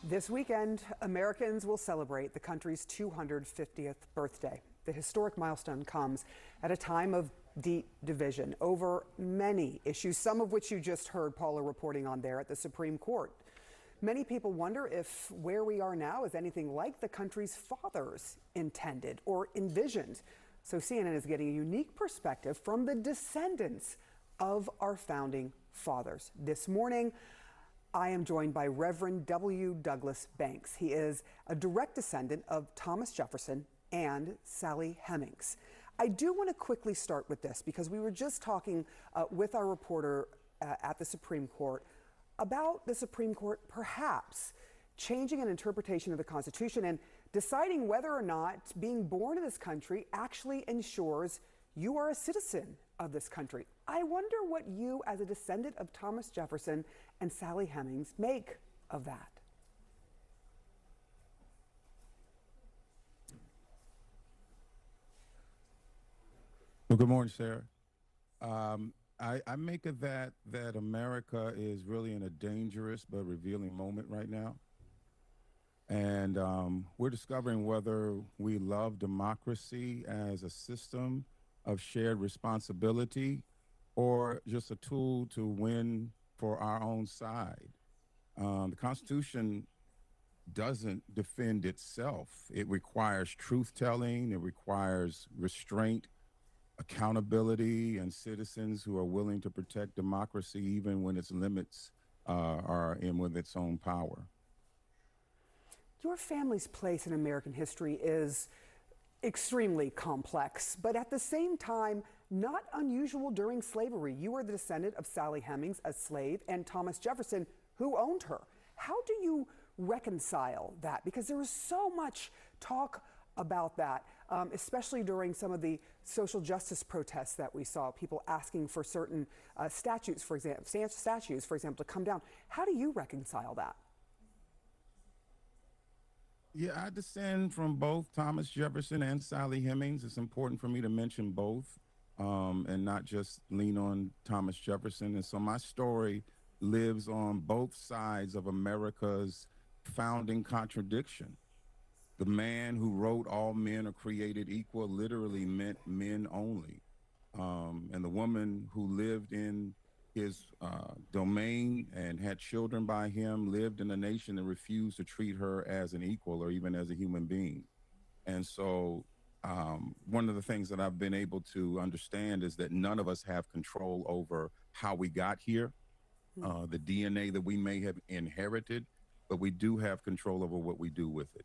This weekend, Americans will celebrate the country's 250th birthday. The historic milestone comes at a time of deep division over many issues, some of which you just heard Paula reporting on there at the Supreme Court. Many people wonder if where we are now is anything like the country's fathers intended or envisioned. So CNN is getting a unique perspective from the descendants of our founding fathers. This morning, I am joined by Reverend W. Douglas Banks. He is a direct descendant of Thomas Jefferson and Sally Hemings. I do want to quickly start with this because we were just talking with our reporter at the Supreme Court about the Supreme Court perhaps changing an interpretation of the Constitution and deciding whether or not being born in this country actually ensures you are a citizen of this country. I wonder what you, as a descendant of Thomas Jefferson and Sally Hemings, make of that. Well, good morning, Sarah. I make of that America is really in a dangerous but revealing moment right now. And we're discovering whether we love democracy as a system of shared responsibility or just a tool to win for our own side. The Constitution doesn't defend itself. It requires truth-telling, it requires restraint, accountability, and citizens who are willing to protect democracy even when its limits are in with its own power. Your family's place in American history is extremely complex, but at the same time, not unusual during slavery. You were the descendant of Sally Hemings, a slave, and Thomas Jefferson, who owned her. How do you reconcile that? Because there was so much talk about that, especially during some of the social justice protests that we saw, people asking for certain statues, for example, to come down. How do you reconcile that? Yeah, I descend from both Thomas Jefferson and Sally Hemings. It's important for me to mention both and not just lean on Thomas Jefferson. And so my story lives on both sides of America's founding contradiction. The man who wrote all men are created equal literally meant men only. And the woman who lived in his domain and had children by him lived in a nation that refused to treat her as an equal or even as a human being. And so one of the things that I've been able to understand is that none of us have control over how we got here, the DNA that we may have inherited, but we do have control over what we do with it.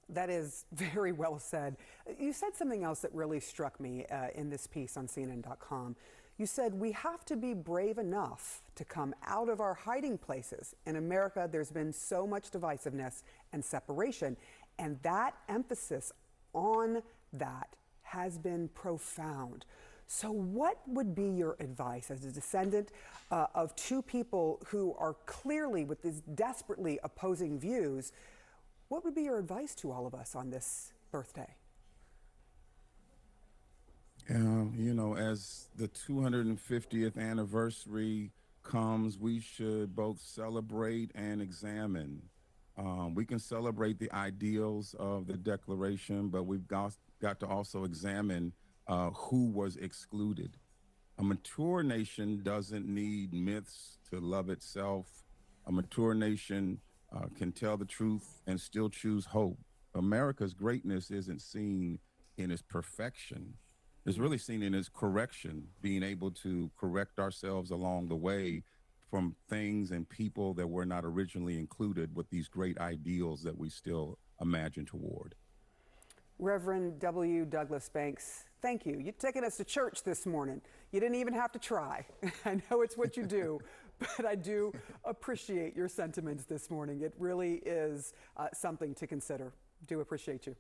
That is very well said. You said something else that really struck me in this piece on CNN.com. You said we have to be brave enough to come out of our hiding places. In America, there's been so much divisiveness and separation, and that emphasis on that has been profound. So what would be your advice as a descendant of two people who are clearly with these desperately opposing views? What would be your advice to all of us on this birthday? You know, as the 250th anniversary comes, we should both celebrate and examine. We can celebrate the ideals of the Declaration, but we've got to also examine who was excluded. A mature nation doesn't need myths to love itself. A mature nation can tell the truth and still choose hope. America's greatness isn't seen in its perfection. It's really seen in its correction, being able to correct ourselves along the way from things and people that were not originally included with these great ideals that we still imagine toward. Reverend W. Douglas Banks, thank you. You've taken us to church this morning. You didn't even have to try. I know it's what you do, but I do appreciate your sentiments this morning. It really is something to consider. Do appreciate you.